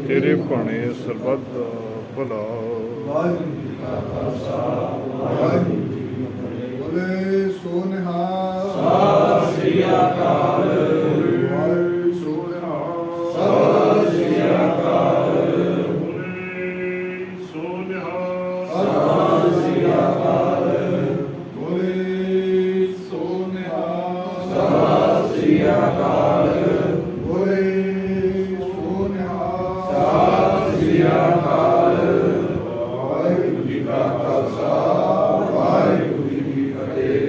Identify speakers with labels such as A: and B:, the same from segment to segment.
A: ਤੇਰੇ ਭਾਣੇ ਸਰਬੱਤ ਭਲਾ।
B: ਵਾਹਿਗੁਰੂ ਜੀ ਕਾ ਖਾਲਸਾ ਵਾਹਿਗੁਰੂ ਜੀ ਕੀ ਫਤਿਹ। ਬੋਲੇ ਸੋ ਨਿਹਾਲ। ਸਤਿ ਸ੍ਰੀ ਅਕਾਲ। ਬੋਲੇ ਸੋ ਨਿਹਾਲ। ਸਤਿ ਸ੍ਰੀ ਅਕਾਲ।
A: ਬੋਲੇ ਸੋ ਨਿਹਾਲ।
B: ਸਤਿ ਸ੍ਰੀ ਅਕਾਲ। ਬੋਲੇ ਸੋ ਨਿਹਾਲ। ਸਤਿ ਸ੍ਰੀ ਅਕਾਲ। ਬੋਲੇ ਸੋ ਨਿਹਾਲ। ਸਤਿ ਸ੍ਰੀ ਅਕਾਲ। ਵਾਹਿਗੁਰੂ ਜੀ ਕਾ ਖਾਲਸਾ ਵਾਹਿਗੁਰੂ ਜੀ ਕੀ ਫਤਿਹ।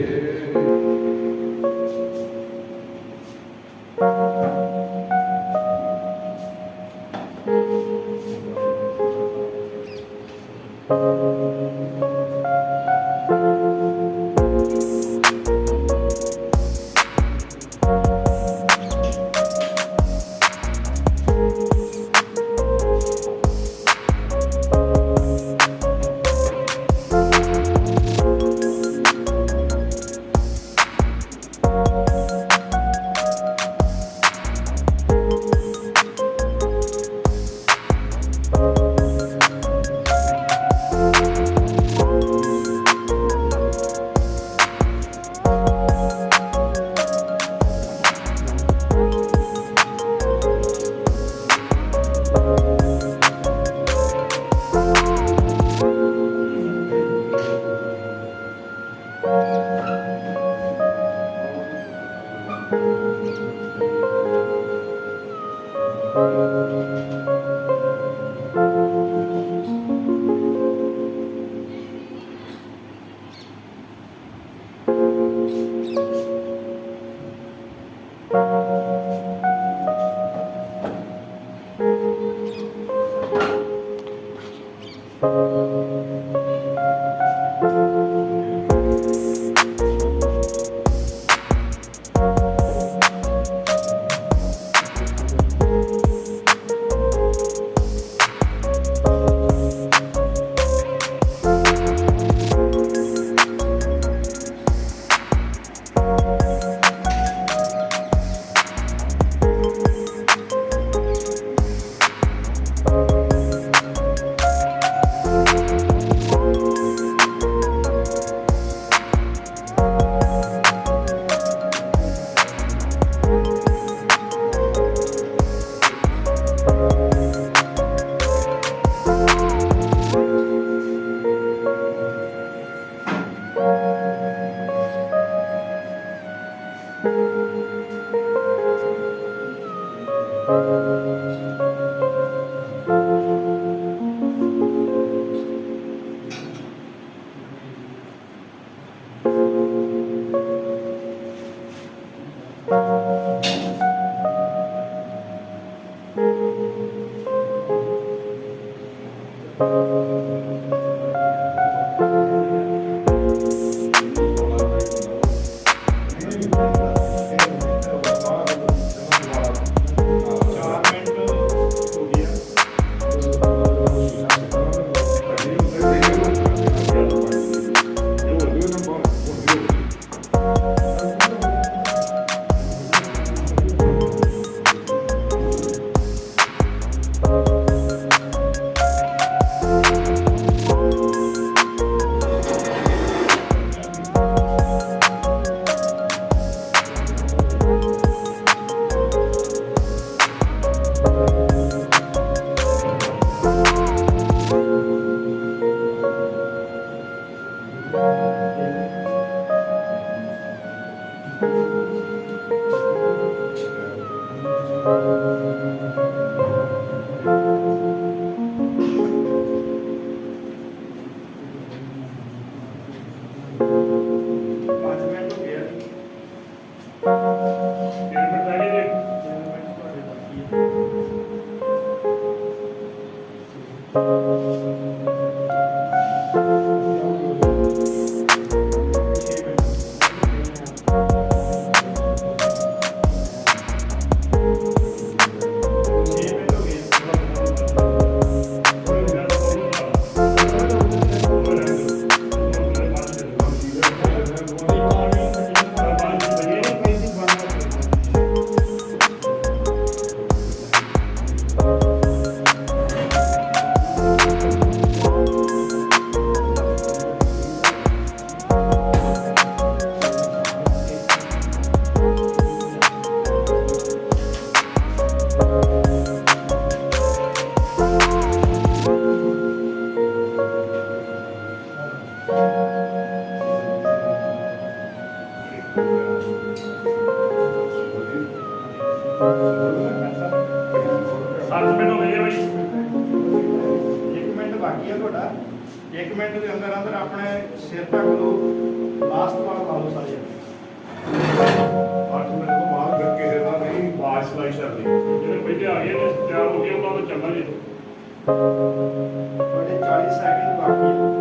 C: ਬਾਕੀ ਹੈ ਤੁਹਾਡਾ 1 ਮਿੰਟ ਦੇ ਅੰਦਰ ਅੰਦਰ ਆਪਣੇ ਸਿਰ ਤੱਕ ਲੋ ਲਾਸਟ ਵਾਰ ਲਾ ਲਓ ਸਾਰੇ
A: 8 ਮਿੰਟ ਤੋਂ ਬਾਅਦ ਫਿਰ ਕਿਸੇ ਦਾ ਨਹੀਂ ਬਾਅਦ ਸਲਾਈ ਕਰਨੀ ਜਿਹੜੇ ਪਹਿਲੇ ਆ ਗਏ ਨੇ ਤਿਆਰ ਹੋ ਗਏ ਉਹਨਾਂ ਦਾ ਚੱਲਣਾ ਜੀ
C: ਤੁਹਾਡੇ 40 ਸੈਕਿੰਡ ਬਾਕੀ ਹੈ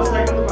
C: second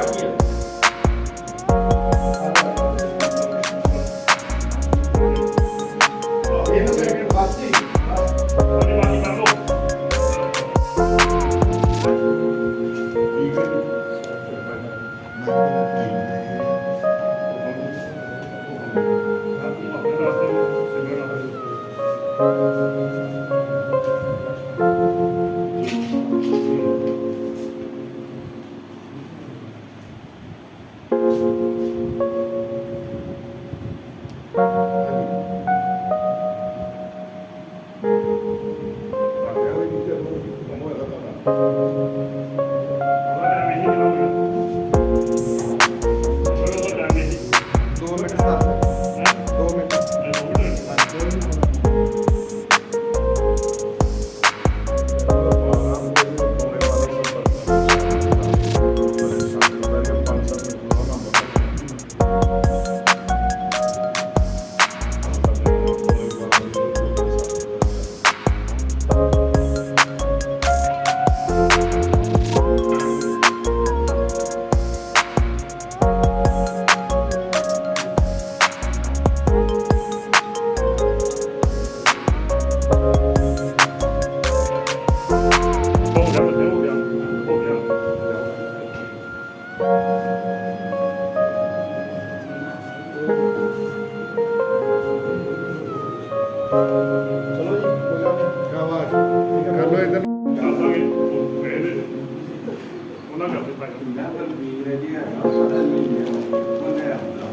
D: ਹੁੰਦਾ ਬਲਬੀਰ ਹੈ ਜੀ ਹੈਗਾ ਸਾਰਾ ਨਹੀਂ ਉਹਨੇ ਆਪਣਾ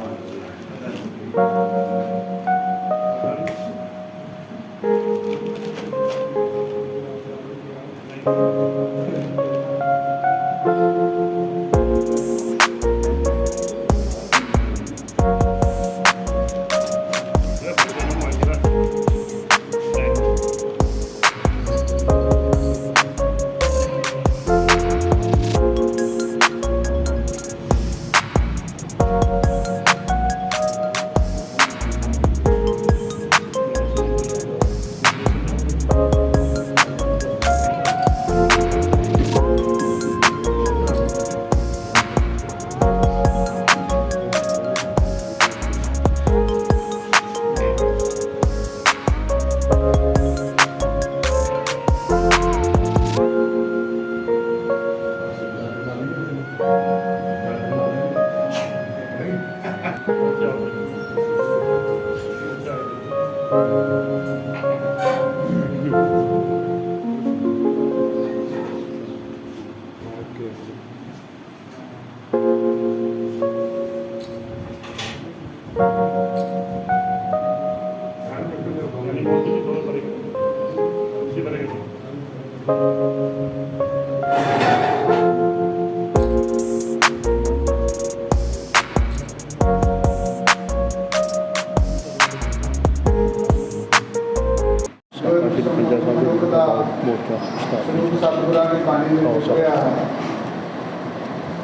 B: सतगुਰਾਂ ने पानी में चुकिया है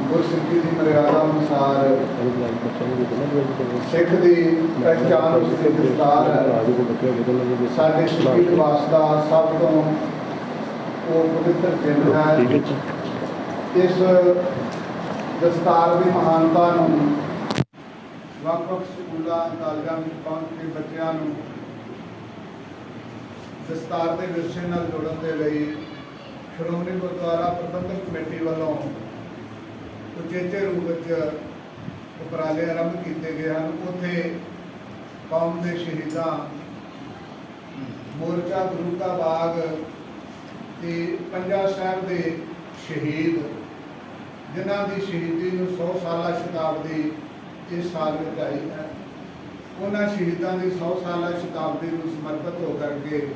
B: गुरसिੱਖੀ ਦੀ ਮਰਿਆਦਾ ਅਨੁਸਾਰ ਸਿੱਖ ਦੀ ਪਹਿਚਾਣ ਉਸ ਦੇ ਦਸਤਾਰ ਹੈ। ਸਾਡੇ ਸਿੱਖੀ ਲਿਬਾਸ ਦਾ ਸਭ ਤੋਂ ਉਹ ਪਵਿੱਤਰ ਚਿੰਨ੍ਹ ਹੈ। ਇਸ ਦਸਤਾਰ ਦੀ ਮਹਾਨਤਾ ਨੂੰ ਵੱਖ-ਵੱਖ ਸਕੂਲਾਂ ਕਾਲਜਾਂ ਵਿੱਚ ਪਹੁੰਚ ਕੇ ਬੱਚਿਆਂ ਨੂੰ ਦਸਤਾਰ ਦੇ ਵਿਰਸੇ ਨਾਲ ਜੋੜਨ ਦੇ ਲਈ ਸ਼੍ਰੋਮਣੀ ਗੁਰਦੁਆਰਾ ਪ੍ਰਬੰਧਕ ਕਮੇਟੀ ਵੱਲੋਂ ਉਚੇਚੇ ਰੂਪ ਵਿੱਚ ਉਪਰਾਲੇ ਆਰੰਭ ਕੀਤੇ ਗਏ ਹਨ। ਉੱਥੇ ਕੌਮ ਦੇ ਸ਼ਹੀਦਾਂ ਮੋਰਚਾ ਗੁਰੂ ਕਾ ਬਾਗ ਤੇ ਪੰਜਾ ਸਾਹਿਬ ਦੇ ਸ਼ਹੀਦ ਜਿਨ੍ਹਾਂ ਦੀ ਸ਼ਹੀਦੀ ਨੂੰ 100 ਸਾਲਾ ਸ਼ਤਾਬਦੀ ਇਸ ਸਾਲ ਵਿੱਚ ਆਈ ਹੈ, ਉਹਨਾਂ ਸ਼ਹੀਦਾਂ ਦੀ 100 ਸਾਲਾ ਸ਼ਤਾਬਦੀ ਨੂੰ ਸਮਰਪਿਤ ਹੋ ਕਰਕੇ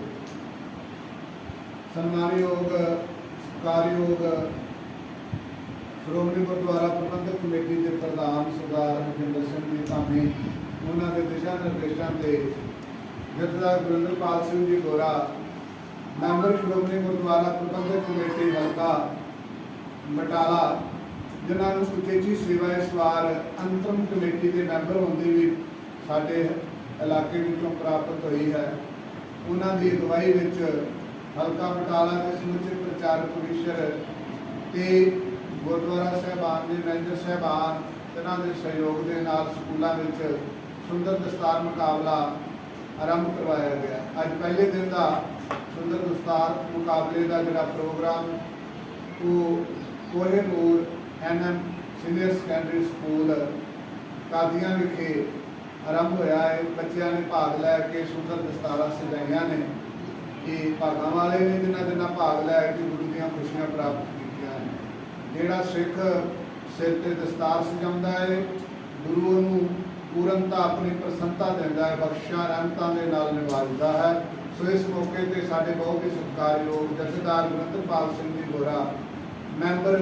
B: ਸਨਮਾਨਯੋਗ ਸਤਿਕਾਰਯੋਗ ਸ਼੍ਰੋਮਣੀ ਗੁਰਦੁਆਰਾ ਪ੍ਰਬੰਧਕ ਕਮੇਟੀ ਦੇ ਪ੍ਰਧਾਨ ਸਰਦਾਰ ਹਰਜਿੰਦਰ ਸਿੰਘ ਜੀ ਧਾਮੀ ਉਹਨਾਂ ਦੇ ਦਿਸ਼ਾ ਨਿਰਦੇਸ਼ਾਂ ਤੇ ਜਥੇਦਾਰ ਗੁਰਿੰਦਰਪਾਲ ਸਿੰਘ ਜੀ ਗੋਰਾ ਮੈਂਬਰ ਸ਼੍ਰੋਮਣੀ ਗੁਰਦੁਆਰਾ ਪ੍ਰਬੰਧਕ ਕਮੇਟੀ ਹਲਕਾ ਬਟਾਲਾ ਜਿਨ੍ਹਾਂ ਨੂੰ ਉਚੇਚੀ ਸੇਵਾ ਇਸ ਵਾਰ ਅੰਤਰਮ ਕਮੇਟੀ ਦੇ ਮੈਂਬਰ ਹੋਣ ਦੀ ਵੀ ਸਾਡੇ ਇਲਾਕੇ ਵਿੱਚੋਂ ਪ੍ਰਾਪਤ ਹੋਈ ਹੈ। ਉਹਨਾਂ ਦੀ ਅਗਵਾਈ ਵਿੱਚ ਹਲਕਾ ਬਟਾਲਾ ਦੇ ਸਮੁੱਚੇ ਪ੍ਰਚਾਰਕ ਕਮਿਸ਼ਨਰ ਤੇ ਗੁਰਦੁਆਰਾ ਸਾਹਿਬਾਨ ਦੇ ਮੈਨੇਜਰ ਸਾਹਿਬਾਨ ਇਹਨਾਂ ਦੇ ਸਹਿਯੋਗ ਦੇ ਨਾਲ ਸਕੂਲਾਂ ਵਿੱਚ ਸੁੰਦਰ ਦਸਤਾਰ ਮੁਕਾਬਲਾ ਆਰੰਭ ਕਰਵਾਇਆ ਗਿਆ। ਅੱਜ ਪਹਿਲੇ ਦਿਨ ਦਾ ਸੁੰਦਰ ਦਸਤਾਰ ਮੁਕਾਬਲੇ ਦਾ ਜਿਹੜਾ ਪ੍ਰੋਗਰਾਮ ਉਹ Kohinoor NM senior secondary school Qadian ਵਿਖੇ ਆਰੰਭ ਹੋਇਆ ਹੈ। ਬੱਚਿਆਂ ਨੇ ਭਾਗ ਲੈ ਕੇ ਸੁੰਦਰ ਦਸਤਾਰਾਂ ਸਜਾਈਆਂ ਨੇ। ਇਹ ਭਾਗਾਂ ਵਾਲੇ ਨੇ ਜਿਨ੍ਹਾਂ ਦੇ ਨਾਲ ਭਾਗ ਲੈ ਕੇ ਗੁਰੂ ਦੀਆਂ ਖੁਸ਼ੀਆਂ ਪ੍ਰਾਪਤ ਕੀਤੀਆਂ ਹਨ। ਜਿਹੜਾ ਸਿੱਖ ਸਿਰ ਤੇ ਦਸਤਾਰ ਸਜਾਉਂਦਾ ਹੈ ਗੁਰੂ ਨੂੰ ਪੂਰਨਤਾ ਆਪਣੀ ਪ੍ਰਸੰਨਤਾ ਦਿੰਦਾ ਹੈ, ਬਖਸ਼ਿਸ਼ਾਂ ਰਹਿਮਤਾਂ ਦੇ ਨਾਲ ਨਿਵਾਜਦਾ ਹੈ। ਸੋ ਇਸ ਮੌਕੇ ਤੇ ਸਾਡੇ ਬਹੁਤ ਹੀ ਸਤਿਕਾਰਯੋਗ ਜਥੇਦਾਰ Gurinderpal Singh ji Gora member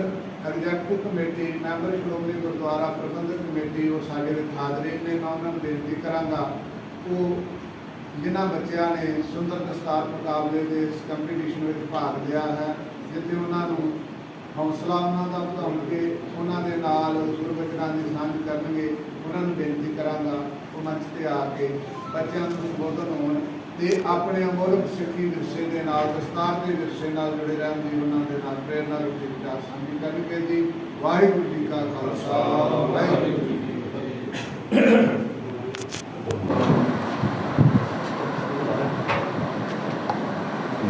B: executive committee member Shiromani Gurdwara Prabandhak committee ਉਹ ਸਾਡੇ ਵਿੱਚ ਹਾਜ਼ਰੀਨ ਨੇ। ਮੈਂ ਉਹਨਾਂ ਨੂੰ ਬੇਨਤੀ ਕਰਾਂਗਾ ਉਹ ਜਿਨ੍ਹਾਂ ਬੱਚਿਆਂ ਨੇ ਸੁੰਦਰ ਦਸਤਾਰ ਮੁਕਾਬਲੇ ਦੇ ਇਸ ਕੰਪੀਟੀਸ਼ਨ ਵਿੱਚ ਭਾਗ ਲਿਆ ਹੈ ਜਿੱਥੇ ਉਹਨਾਂ ਨੂੰ ਹੌਸਲਾ ਉਹਨਾਂ ਦਾ ਵਧਾਉਣਗੇ, ਉਹਨਾਂ ਦੇ ਨਾਲ ਗੁਰਬਚਨਾਂ ਦੀ ਸਾਂਝ ਕਰਨਗੇ। ਉਹਨਾਂ ਨੂੰ ਬੇਨਤੀ ਕਰਾਂਗਾ ਉਹ ਮੰਚ 'ਤੇ ਆ ਕੇ ਬੱਚਿਆਂ ਨੂੰ ਸੰਬੋਧਨ ਹੋਣ ਤੇ ਆਪਣੇ ਅਮੋਲਕ ਸਿੱਖੀ ਵਿਰਸੇ ਦੇ ਨਾਲ ਦਸਤਾਰ ਦੇ ਵਿਰਸੇ ਨਾਲ ਜੁੜੇ ਰਹਿਣ ਦੀ ਉਹਨਾਂ ਦੇ ਨਾਲ ਪ੍ਰੇਰਨਾ ਰੂਪੀ ਵਿਚਾਰ ਸਾਂਝੀ ਕਰਨਗੇ ਜੀ। ਵਾਹਿਗੁਰੂ ਜੀ ਕਾ ਖਾਲਸਾ ਵਾਹਿਗੁਰੂ ਜੀ ਕੀ ਫਤਿਹ।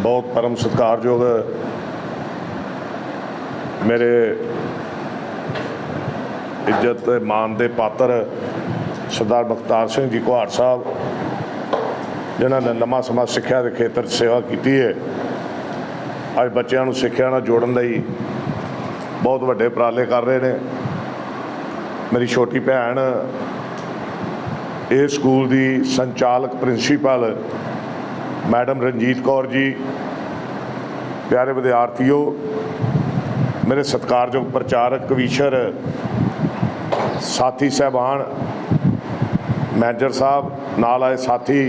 E: बहुत परम सत्कारयोग मेरे इज्जत मान के पात्र सरदार बख्तार सिंह जी घुआड़ साहब जिन्होंने लंबा समा सिक्ख्या के खेत्र सेवा की है। अज बच्चों सिक्ख्या नाल जोड़न लई बहुत वड्डे उपराले कर रहे हैं। मेरी छोटी भैन इस स्कूल की संचालक प्रिंसीपल मैडम रंजीत कौर जी, प्यारे विद्यार्थियों, मेरे सत्कारयोग प्रचारक कवीशर साथी साहबान, मैनेजर साहब, नाल आए साथी,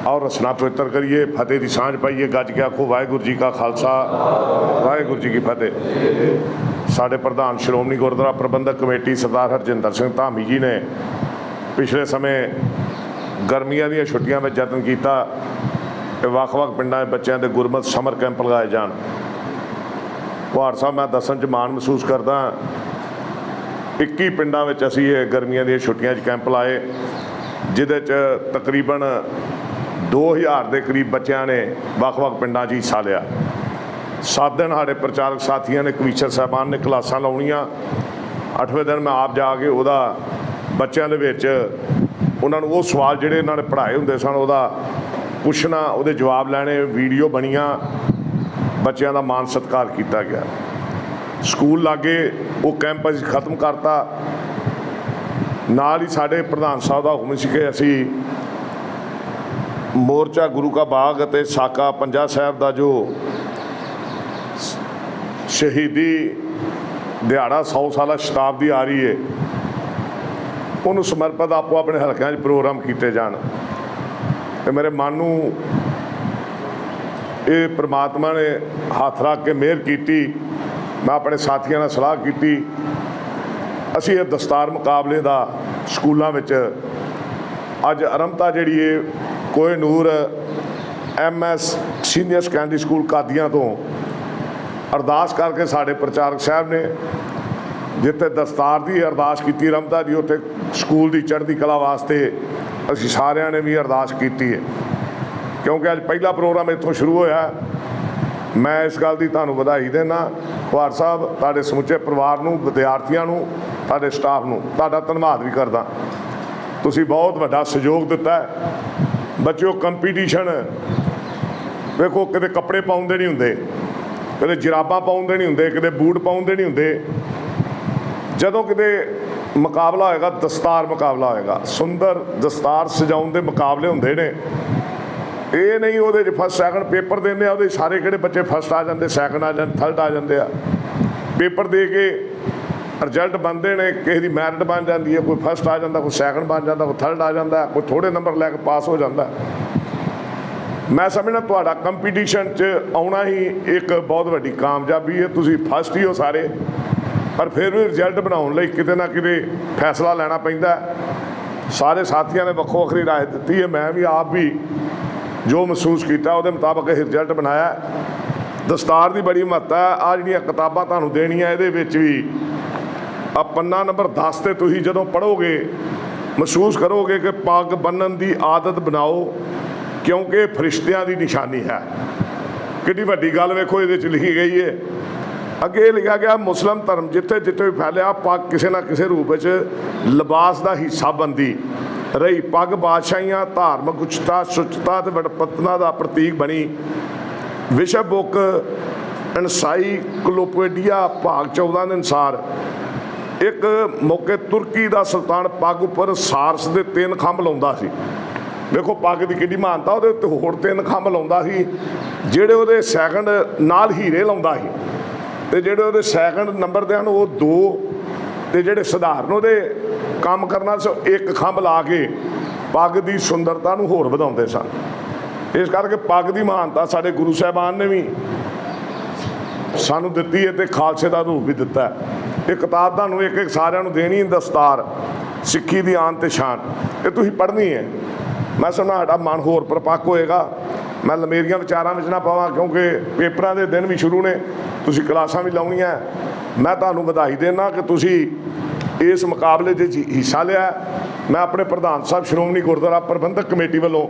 E: और रसना पवित्र करिए, फतेह की सांझ पाइए, गज के आखो वाहिगुरू जी का खालसा वाहिगुरू जी की फतेह। साढ़े प्रधान श्रोमणी गुरुद्वारा प्रबंधक कमेटी सरदार हरजिंदर सिंह धामी जी ने पिछले समय गर्मियां दी छुट्टियां में यत्न किया कि ਵੱਖ-ਵੱਖ पिंडों के बच्चों के गुरमत समर कैंप लगाए जान। कुहाड़ साहब, मैं दसन च माण महसूस करदा, 21 पिंडों में असी ये गर्मियां दी छुट्टियां कैंप लाए, जिहदे च तकरीबन 2000 के करीब बच्चों ने ਵੱਖ-ਵੱਖ पिंडों च हिस्सा लिया। 7 दिन साढ़े प्रचारक साथियों ने कवीशर साहबान ने क्लासां लाउणियां। 8वें दिन मैं आप जाके उहदा बच्चों के विच उन्होंने वो सवाल जिहड़े इन्होंने पढ़ाए हुंदे सन उहदा पुछना, उहदे जवाब लैणे, वीडियो बनियां, बच्चों का मान सत्कार किया गया। स्कूल लागे वो कैंप असीं खत्म करता। नाल ही साडे प्रधान साहब का हुक्म सी कि असीं मोर्चा गुरु का बाग अते साका पंजा साहब का जो शहीदी दिहाड़ा 100 साला शताब्दी आ रही है, उन्होंने समर्पित आपो अपने हल्कों में प्रोग्राम किए जान। तो मेरे मन नूं ये परमात्मा ने हाथ रख के मेहर की। मैं अपने साथियों ने सलाह की, असी ये दस्तार मुकाबले का स्कूलों में अज आरंभता जी है Kohinoor MS senior secondary school Qadian तो अरदास करके साढ़े प्रचारक साहब ने जिथे दस्तार की अरदास की रमता जी, उत्थे स्कूल की चढ़ती कला वास्ते असी सारिਆਂ ने भी अरदास की है, क्योंकि अज पहला प्रोग्राम इत्थों शुरू होया। मैं इस गल की तुहानूं वधाई देना। कुहाड़ साहब, तुहाडे समुचे परिवार नूं, विद्यार्थियों नूं, तुहाडे स्टाफ नूं तुहाडा धन्नवाद भी करदा। तुसीं बहुत वड्डा सहयोग दिता है। बच्चों, कंपीटीशन देखो, किते कपड़े पाउंदे नहीं हुंदे, किते जराबां पाउंदे नहीं हुंदे, किते बूट पाउंदे नहीं हुंदे। जदों किते मुकाबला होएगा, दस्तार मुकाबला होएगा, सुंदर दस्तार सजाउण दे मुकाबले हुंदे ने। ये नहीं वो फस्ट सैकंड पेपर देने वो सारे किहड़े बच्चे फस्ट आ जाते, सैकंड आ जाते, थर्ड आ जाते हैं। पेपर दे के रिजल्ट बनते हैं, किसी की मैरिट बन जाती है, कोई फस्ट आ जाता, कोई सैकंड बन जाता, कोई थर्ड आ जाता, कोई थोड़े नंबर लैके पास हो जाता। मैं समझना तुहाडा कंपीटीशन च आउणा ही एक बहुत वड्डी कामयाबी है। तुसीं फस्ट ही हो सारे, पर फिर भी रिजल्ट बनाउण लई किते ना किते फैसला लैना पैंदा। सारे साथियों ने वक्खो वक्खरी राय दी है, मैं भी आप भी जो महसूस किया वो मुताबक रिजल्ट बनाया। दस्तार की बड़ी महत्ता है। आ जिहड़ियां किताबां तुहानूं देणियां, इहदे विच भी आ पन्ना नंबर 10 ते तुसीं जदों पढ़ोगे महसूस करोगे कि पग बन्नण की आदत बनाओ, क्योंकि फरिश्तियां की निशानी है। कितनी वड्डी गल वेखो इहदे च लिखी गई है। अगे लिखा गया, मुस्लिम धर्म जिथे जिथे भी फैलिया, पग किसी ना किसी रूप में लिबास का हिस्सा बनती रही। पग बादशाहियां, धार्मिक उच्चता, सुचता ते वडपत्तना का प्रतीक बनी। विश्व बुक एनसाइक्लोपीडिया भाग 14 के अनुसार एक मौके तुर्की का सुल्तान पग उपर सारस के 3 खंभ लाउंदा सी। देखो पग की कितनी महानता, वो होर 3 खंभ लाउंदा सी, जिहड़े उहदे सैकंड नाल हीरे लाउंदा सी, ते जिहड़े उहदे सैकंड नंबर दे हन वो 2, ते जिहड़े सधारण उहदे काम करना से 1 खंभ ला के पग की सुंदरता नूं होर वधाउंदे सन। इस करके पग की महानता साडे गुरु साहिबान ने भी सानूं दित्ती है, ते खालसे का रूप भी दिता है। ये किताब तुहानूं एक एक सारिआं नूं देनी, दस्तार सिक्खी दी आन ते शान, ये तुसीं पढ़नी है। मैं समझना साडा मन होर परिपक्व होएगा। मैं लमेरियां विचारां विच ना पावां, क्योंकि पेपरां दे दिन भी शुरू ने, तुसीं क्लासां भी लाउणीआं। मैं तुहानूं वधाई देना कि तुसीं इस मुकाबले हिस्सा लिया। मैं अपने प्रधान साहब श्रोमणी गुरुद्वारा प्रबंधक कमेटी वालों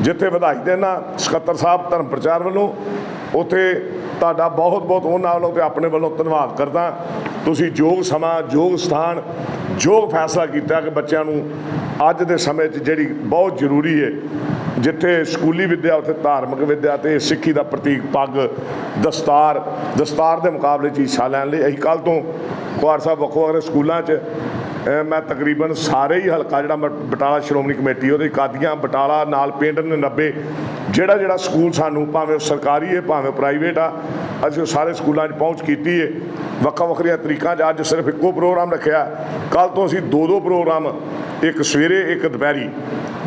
E: जिथे वधाई देना, सकत्तर साहब धर्म प्रचार वालों, उत्थे ਤੁਹਾਡਾ ਬਹੁਤ ਬਹੁਤ ਉਹਨਾਂ ਵੱਲੋਂ ਤੇ ਆਪਣੇ ਵੱਲੋਂ ਧੰਨਵਾਦ ਕਰਦਾ। ਤੁਸੀਂ ਯੋਗ ਸਮਾਂ, ਯੋਗ ਸਥਾਨ, ਯੋਗ ਫੈਸਲਾ ਕੀਤਾ ਕਿ ਬੱਚਿਆਂ ਨੂੰ ਅੱਜ ਦੇ ਸਮੇਂ 'ਚ ਜਿਹੜੀ ਬਹੁਤ ਜ਼ਰੂਰੀ ਹੈ, ਜਿੱਥੇ ਸਕੂਲੀ ਵਿੱਦਿਆ ਉੱਥੇ ਧਾਰਮਿਕ ਵਿੱਦਿਆ ਤੇ ਸਿੱਖੀ ਦਾ ਪ੍ਰਤੀਕ ਪੱਗ, ਦਸਤਾਰ ਦੇ ਮੁਕਾਬਲੇ 'ਚ ਹਿੱਸਾ ਲੈਣ ਲਈ ਅਸੀਂ ਕੱਲ੍ਹ ਤੋਂ ਕੁਹਾੜ ਸਾਹਿਬ ਵੱਖ-ਵੱਖ ਸਕੂਲਾਂ 'ਚ ਮੈਂ ਤਕਰੀਬਨ ਸਾਰੇ ਹੀ ਹਲਕਾ ਜਿਹੜਾ ਬਟਾਲਾ ਸ਼੍ਰੋਮਣੀ ਕਮੇਟੀ ਉਹਦੇ ਕਾਦੀਆਂ ਬਟਾਲਾ ਨਾਲ ਪਿੰਡ 90 ਜਿਹੜਾ ਸਕੂਲ ਸਾਨੂੰ ਭਾਵੇਂ ਉਹ ਸਰਕਾਰੀ ਹੈ ਭਾਵੇਂ ਪ੍ਰਾਈਵੇਟ ਆ, ਅਸੀਂ ਉਹ ਸਾਰੇ ਸਕੂਲਾਂ 'ਚ ਪਹੁੰਚ ਕੀਤੀ ਹੈ। ਵੱਖਰੀਆਂ ਤਰੀਕਾਂ 'ਚ ਅੱਜ ਸਿਰਫ ਇੱਕੋ ਪ੍ਰੋਗਰਾਮ ਰੱਖਿਆ। ਕੱਲ੍ਹ ਤੋਂ ਅਸੀਂ 2 ਪ੍ਰੋਗਰਾਮ, ਇੱਕ ਸਵੇਰੇ ਇੱਕ ਦੁਪਹਿਰੀ,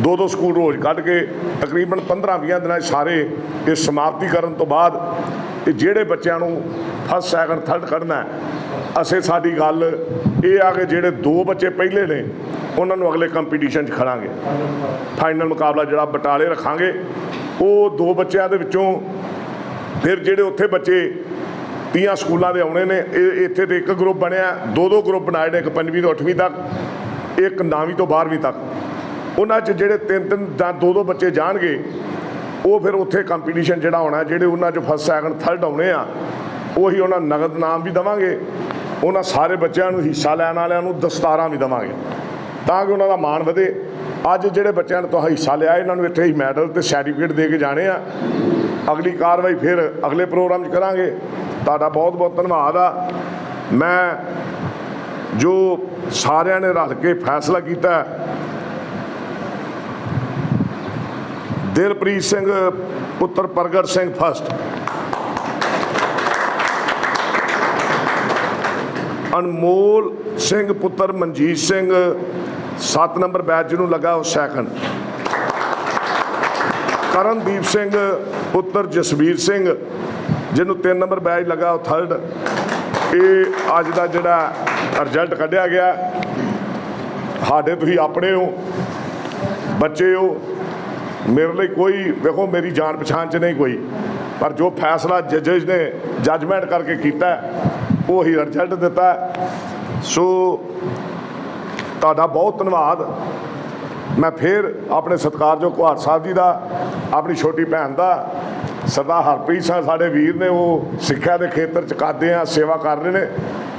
E: 2 ਸਕੂਲ ਰੋਜ਼ ਕੱਢ ਕੇ ਤਕਰੀਬਨ 15-20 ਦਿਨਾਂ 'ਚ ਸਾਰੇ ਇਹ ਸਮਾਪਤੀ ਕਰਨ ਤੋਂ ਬਾਅਦ ਇਹ ਜਿਹੜੇ ਬੱਚਿਆਂ ਨੂੰ ਫਸਟ ਸੈਕਿੰਡ ਥਰਡ ਕੱਢਣਾ, ਅਸੀਂ ਸਾਡੀ ਗੱਲ ਇਹ ਆ ਕਿ ਜਿਹੜੇ 2 ਬੱਚੇ ਪਹਿਲੇ ਨੇ ਉਹਨਾਂ ਨੂੰ ਅਗਲੇ ਕੰਪੀਟੀਸ਼ਨ 'ਚ ਖੜਾਂਗੇ। ਫਾਈਨਲ ਮੁਕਾਬਲਾ ਜਿਹੜਾ ਬਟਾਲੇ ਰੱਖਾਂਗੇ, ਉਹ 2 ਬੱਚਿਆਂ ਦੇ ਵਿੱਚੋਂ ਫਿਰ ਜਿਹੜੇ ਉੱਥੇ ਬੱਚੇ 30 ਸਕੂਲਾਂ ਦੇ ਆਉਣੇ ਨੇ, ਇਹ ਇੱਥੇ ਤੇ ਇੱਕ ਗਰੁੱਪ ਬਣਿਆ, 2 ਗਰੁੱਪ ਬਣਾਏ ਨੇ, ਇੱਕ 5ਵੀਂ ਤੋਂ 8ਵੀਂ ਤੱਕ, ਇੱਕ 9ਵੀਂ ਤੋਂ 12ਵੀਂ ਤੱਕ। ਉਹਨਾਂ 'ਚ ਜਿਹੜੇ 3 ਜਾਂ 2 ਬੱਚੇ ਜਾਣਗੇ ਉਹ ਫਿਰ ਉੱਥੇ ਕੰਪੀਟੀਸ਼ਨ ਜਿਹੜਾ ਹੋਣਾ, ਜਿਹੜੇ ਉਹਨਾਂ 'ਚ ਫਸਟ ਸੈਕਿੰਡ ਥਰਡ ਆਉਣੇ ਆ ਉਹੀ ਉਹਨਾਂ ਨਗਦ ਨਾਮ ਵੀ ਦੇਵਾਂਗੇ। ਉਹਨਾਂ ਸਾਰੇ ਬੱਚਿਆਂ ਨੂੰ ਹਿੱਸਾ ਲੈਣ ਵਾਲਿਆਂ ਨੂੰ ਦਸਤਾਰਾਂ ਵੀ ਦੇਵਾਂਗੇ ਤਾਂ ਕਿ ਉਹਨਾਂ ਦਾ ਮਾਣ ਵਧੇ। ਅੱਜ ਜਿਹੜੇ ਬੱਚਿਆਂ ਨੇ ਤੋਂ ਹਿੱਸਾ ਲਿਆ ਇਹਨਾਂ ਨੂੰ ਇੱਥੇ ਹੀ ਮੈਡਲ ਤੇ ਸਰਟੀਫਿਕੇਟ ਦੇ ਕੇ ਜਾਣੇ ਆ। ਅਗਲੀ ਕਾਰਵਾਈ ਫਿਰ ਅਗਲੇ ਪ੍ਰੋਗਰਾਮ 'ਚ ਕਰਾਂਗੇ। ਤੁਹਾਡਾ ਬਹੁਤ ਬਹੁਤ ਧੰਨਵਾਦ ਆ। ਮੈਂ ਜੋ ਸਾਰਿਆਂ ਨੇ ਰਲ ਕੇ ਫੈਸਲਾ ਕੀਤਾ, ਦਿਲਪ੍ਰੀਤ ਸਿੰਘ ਪੁੱਤਰ ਪ੍ਰਗਟ ਸਿੰਘ ਫਸਟ, ਅਨਮੋਲ ਸਿੰਘ ਪੁੱਤਰ ਮਨਜੀਤ ਸਿੰਘ 7 ਨੰਬਰ ਬੈਚ ਜਿਹਨੂੰ ਲੱਗਾ ਉਹ ਸੈਕੰਡ, ਕਰਨਦੀਪ ਸਿੰਘ ਪੁੱਤਰ ਜਸਵੀਰ ਸਿੰਘ ਜਿਹਨੂੰ 3 ਨੰਬਰ ਬੈਚ ਲੱਗਾ ਉਹ ਥਰਡ। ਇਹ ਅੱਜ ਦਾ ਜਿਹੜਾ ਰਿਜ਼ਲਟ ਕੱਢਿਆ ਗਿਆ, ਸਾਡੇ ਤੁਸੀਂ ਆਪਣੇ ਹੋ, ਬੱਚੇ ਹੋ, ਮੇਰੇ ਲਈ ਕੋਈ ਵੇਖੋ ਮੇਰੀ ਜਾਣ ਪਛਾਣ 'ਚ ਨਹੀਂ ਕੋਈ, ਪਰ ਜੋ ਫੈਸਲਾ ਜੱਜਸ ਨੇ ਜੱਜਮੈਂਟ ਕਰਕੇ ਕੀਤਾ ਉਹੀ ਰਿਜ਼ਲਟ ਦਿੱਤਾ। ਸੋ ਤੁਹਾਡਾ ਬਹੁਤ ਧੰਨਵਾਦ। ਮੈਂ ਫਿਰ ਆਪਣੇ ਸਤਿਕਾਰਯੋਗ ਕੁਹਾੜ ਸਾਹਿਬ ਜੀ ਦਾ, ਆਪਣੀ ਛੋਟੀ ਭੈਣ ਦਾ, ਸਰਦਾਰ ਹਰਪ੍ਰੀਤ ਸਿੰਘ ਸਾਡੇ ਵੀਰ ਨੇ, ਉਹ ਸਿੱਖਿਆ ਦੇ ਖੇਤਰ 'ਚ ਕਰਦੇ ਆ, ਸੇਵਾ ਕਰ ਰਹੇ ਨੇ,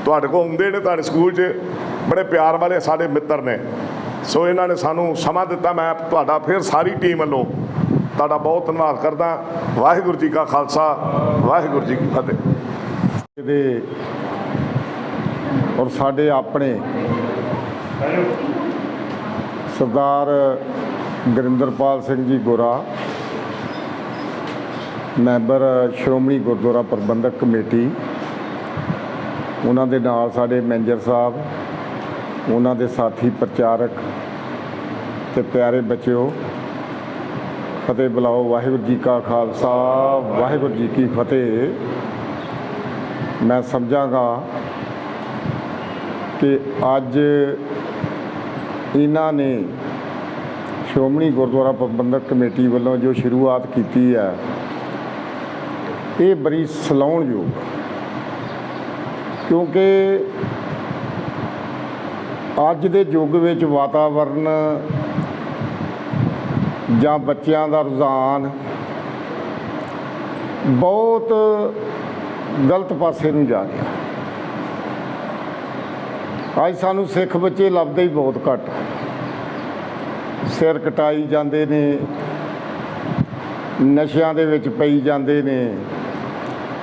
E: ਤੁਹਾਡੇ ਕੋਲ ਆਉਂਦੇ ਨੇ, ਤੁਹਾਡੇ ਸਕੂਲ 'ਚ ਬੜੇ ਪਿਆਰ ਵਾਲੇ ਸਾਡੇ ਮਿੱਤਰ ਨੇ। ਸੋ ਇਹਨਾਂ ਨੇ ਸਾਨੂੰ ਸਮਾਂ ਦਿੱਤਾ। ਮੈਂ ਤੁਹਾਡਾ ਫਿਰ ਸਾਰੀ ਟੀਮ ਵੱਲੋਂ ਤੁਹਾਡਾ ਬਹੁਤ ਧੰਨਵਾਦ ਕਰਦਾ। ਵਾਹਿਗੁਰੂ ਜੀ ਕਾ ਖਾਲਸਾ, ਵਾਹਿਗੁਰੂ ਜੀ ਕੀ ਫਤਿਹ।
F: ਦੇ ਔਰ ਸਾਡੇ ਆਪਣੇ ਸਰਦਾਰ ਗੁਰਿੰਦਰਪਾਲ ਸਿੰਘ ਜੀ ਗੋਰਾ, ਮੈਂਬਰ ਸ਼੍ਰੋਮਣੀ ਗੁਰਦੁਆਰਾ ਪ੍ਰਬੰਧਕ ਕਮੇਟੀ, ਉਹਨਾਂ ਦੇ ਨਾਲ ਸਾਡੇ ਮੈਨੇਜਰ ਸਾਹਿਬ, ਉਹਨਾਂ ਦੇ ਸਾਥੀ ਪ੍ਰਚਾਰਕ ਤੇ ਪਿਆਰੇ ਬੱਚਿਓ, ਫਤਿਹ ਬੁਲਾਓ। ਵਾਹਿਗੁਰੂ ਜੀ ਕਾ ਖਾਲਸਾ, ਵਾਹਿਗੁਰੂ ਜੀ ਕੀ ਫਤਿਹ। ਮੈਂ ਸਮਝਾਂਗਾ ਕਿ ਅੱਜ ਇਹਨਾਂ ਨੇ ਸ਼੍ਰੋਮਣੀ ਗੁਰਦੁਆਰਾ ਪ੍ਰਬੰਧਕ ਕਮੇਟੀ ਵੱਲੋਂ ਜੋ ਸ਼ੁਰੂਆਤ ਕੀਤੀ ਹੈ, ਇਹ ਬੜੀ ਸਲਾਹੁਣਯੋਗ, ਕਿਉਂਕਿ ਅੱਜ ਦੇ ਯੁੱਗ ਵਿੱਚ ਵਾਤਾਵਰਨ ਜਾਂ ਬੱਚਿਆਂ ਦਾ ਰੁਝਾਨ ਬਹੁਤ ਗਲਤ ਪਾਸੇ ਨੂੰ ਜਾ ਰਿਹਾ। ਅੱਜ ਸਾਨੂੰ ਸਿੱਖ ਬੱਚੇ ਲੱਭਦੇ ਹੀ ਬਹੁਤ ਘੱਟ, ਸਿਰ ਕਟਾਈ ਜਾਂਦੇ ਨੇ, ਨਸ਼ਿਆਂ ਦੇ ਵਿੱਚ ਪਈ ਜਾਂਦੇ ਨੇ।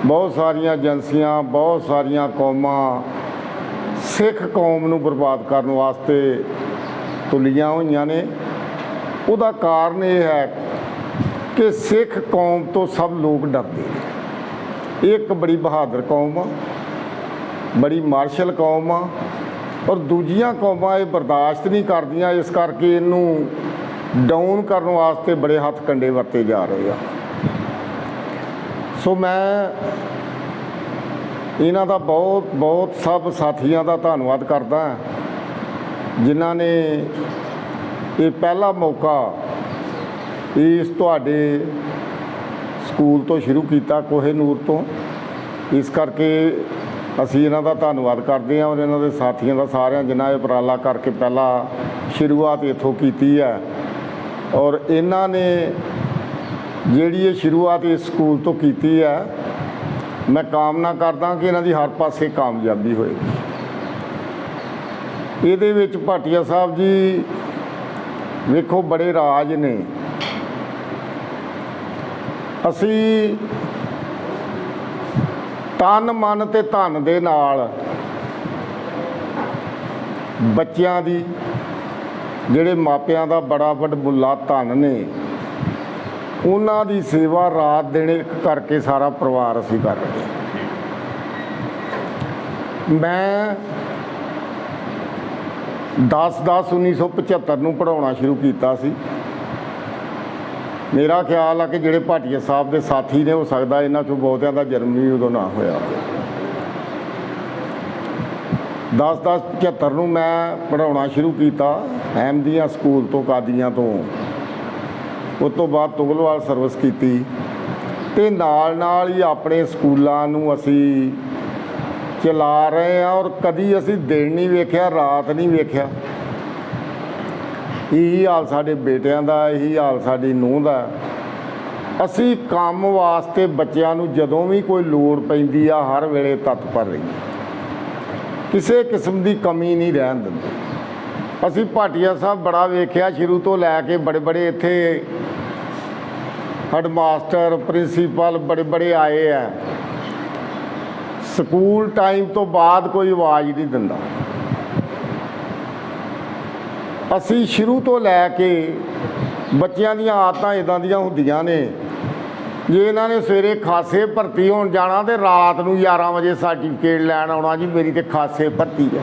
F: ਬਹੁਤ ਸਾਰੀਆਂ ਏਜੰਸੀਆਂ, ਬਹੁਤ ਸਾਰੀਆਂ ਕੌਮਾਂ ਸਿੱਖ ਕੌਮ ਨੂੰ ਬਰਬਾਦ ਕਰਨ ਵਾਸਤੇ ਤੁਲੀਆਂ ਹੋਈਆਂ ਨੇ। ਉਹਦਾ ਕਾਰਨ ਇਹ ਹੈ ਕਿ ਸਿੱਖ ਕੌਮ ਤੋਂ ਸਭ ਲੋਕ ਡਰਦੇ ਨੇ। ਇੱਕ ਬੜੀ ਬਹਾਦਰ ਕੌਮ ਆ, ਬੜੀ ਮਾਰਸ਼ਲ ਕੌਮ ਆ, ਔਰ ਦੂਜੀਆਂ ਕੌਮਾਂ ਇਹ ਬਰਦਾਸ਼ਤ ਨਹੀਂ ਕਰਦੀਆਂ। ਇਸ ਕਰਕੇ ਇਹਨੂੰ ਡਾਊਨ ਕਰਨ ਵਾਸਤੇ ਬੜੇ ਹੱਥ ਕੰਡੇ ਵਰਤੇ ਜਾ ਰਹੇ ਆ। ਸੋ ਮੈਂ ਇਹਨਾਂ ਦਾ ਬਹੁਤ ਬਹੁਤ ਸਭ ਸਾਥੀਆਂ ਦਾ ਧੰਨਵਾਦ ਕਰਦਾ ਜਿਨ੍ਹਾਂ ਨੇ ਇਹ ਪਹਿਲਾ ਮੌਕਾ ਇਸ ਤੁਹਾਡੇ ਸਕੂਲ ਤੋਂ ਸ਼ੁਰੂ ਕੀਤਾ, ਕੋਹੇਨੂਰ ਤੋਂ। ਇਸ ਕਰਕੇ ਅਸੀਂ ਇਹਨਾਂ ਦਾ ਧੰਨਵਾਦ ਕਰਦੇ ਹਾਂ ਔਰ ਇਹਨਾਂ ਦੇ ਸਾਥੀਆਂ ਦਾ, ਸਾਰਿਆਂ ਜਿਨ੍ਹਾਂ ਇਹ ਉਪਰਾਲਾ ਕਰਕੇ ਪਹਿਲਾਂ ਸ਼ੁਰੂਆਤ ਇੱਥੋਂ ਕੀਤੀ ਹੈ। ਔਰ ਇਹਨਾਂ ਨੇ ਜਿਹੜੀ ਇਹ ਸ਼ੁਰੂਆਤ ਇਸ ਸਕੂਲ ਤੋਂ ਕੀਤੀ ਹੈ, ਮੈਂ ਕਾਮਨਾ ਕਰਦਾ ਕਿ ਇਹਨਾਂ ਦੀ ਹਰ ਪਾਸੇ ਕਾਮਯਾਬੀ ਹੋਏਗੀ। ਇਹਦੇ ਵਿੱਚ ਭਾਟੀਆ ਸਾਹਿਬ ਜੀ ਵੇਖੋ ਬੜੇ ਰਾਜ ਨੇ। ਅਸੀਂ ਤਨ ਮਨ ਤੇ ਧਨ ਦੇ ਨਾਲ ਬੱਚਿਆਂ ਦੀ, ਜਿਹੜੇ ਮਾਪਿਆਂ ਦਾ ਬੜਾ ਵਡਮੁੱਲਾ ਧਨ ਨੇ, ਉਹਨਾਂ ਦੀ ਸੇਵਾ ਰਾਤ ਦਿਨ ਇੱਕ ਕਰਕੇ ਸਾਰਾ ਪਰਿਵਾਰ ਅਸੀਂ ਕਰ ਰਹੇ ਹਾਂ। ਮੈਂ 10/10/1975 ਨੂੰ ਪੜ੍ਹਾਉਣਾ ਸ਼ੁਰੂ ਕੀਤਾ ਸੀ। ਮੇਰਾ ਖਿਆਲ ਆ ਕਿ ਜਿਹੜੇ ਭਾਟੀਆ ਸਾਹਿਬ ਦੇ ਸਾਥੀ ਨੇ, ਹੋ ਸਕਦਾ ਇਹਨਾਂ 'ਚੋਂ ਬਹੁਤਿਆਂ ਦਾ ਜਨਮ ਵੀ ਉਦੋਂ ਨਾ ਹੋਇਆ। 10/10/75 ਨੂੰ ਮੈਂ ਪੜ੍ਹਾਉਣਾ ਸ਼ੁਰੂ ਕੀਤਾ ਅਹਿਮਦੀਆ ਸਕੂਲ ਤੋਂ, ਕਾਦੀਆਂ ਤੋਂ। ਉਸ ਤੋਂ ਬਾਅਦ ਤੁਗਲਵਾਲ ਸਰਵਿਸ ਕੀਤੀ ਅਤੇ ਨਾਲ ਹੀ ਆਪਣੇ ਸਕੂਲਾਂ ਨੂੰ ਅਸੀਂ ਚਲਾ ਰਹੇ ਹਾਂ। ਔਰ ਕਦੀ ਅਸੀਂ ਦਿਨ ਨਹੀਂ ਵੇਖਿਆ, ਰਾਤ ਨਹੀਂ ਵੇਖਿਆ। ਇਹੀ ਹਾਲ ਸਾਡੇ ਬੇਟਿਆਂ ਦਾ, ਇਹੀ ਹਾਲ ਸਾਡੀ ਨੂੰਹ ਦਾ। ਅਸੀਂ ਕੰਮ ਵਾਸਤੇ ਬੱਚਿਆਂ ਨੂੰ ਜਦੋਂ ਵੀ ਕੋਈ ਲੋੜ ਪੈਂਦੀ ਆ, ਹਰ ਵੇਲੇ ਤਤਪਰ ਰਹੀਏ, ਕਿਸੇ ਕਿਸਮ ਦੀ ਕਮੀ ਨਹੀਂ ਰਹਿਣ ਦਿੰਦੇ। ਅਸੀਂ ਭਾਟੀਆ ਸਾਹਿਬ ਬੜਾ ਵੇਖਿਆ ਸ਼ੁਰੂ ਤੋਂ ਲੈ ਕੇ, ਬੜੇ ਇੱਥੇ ਹੈਡਮਾਸਟਰ, ਪ੍ਰਿੰਸੀਪਲ ਬੜੇ ਆਏ ਆ। ਸਕੂਲ ਟਾਈਮ ਤੋਂ ਬਾਅਦ ਕੋਈ ਆਵਾਜ਼ ਨਹੀਂ ਦਿੰਦਾ। ਅਸੀਂ ਸ਼ੁਰੂ ਤੋਂ ਲੈ ਕੇ, ਬੱਚਿਆਂ ਦੀਆਂ ਆਦਤਾਂ ਇੱਦਾਂ ਦੀਆਂ ਹੁੰਦੀਆਂ ਨੇ, ਜੇ ਇਹਨਾਂ ਨੇ ਸਵੇਰੇ ਖਾਸੇ ਭਰਤੀ ਹੋਣ ਜਾਣਾ ਤੇ ਰਾਤ ਨੂੰ 11 ਵਜੇ ਸਰਟੀਫਿਕੇਟ ਲੈਣ ਆਉਣਾ, ਜੀ ਮੇਰੀ ਤੇ ਖਾਸੇ ਭਰਤੀ ਹੈ।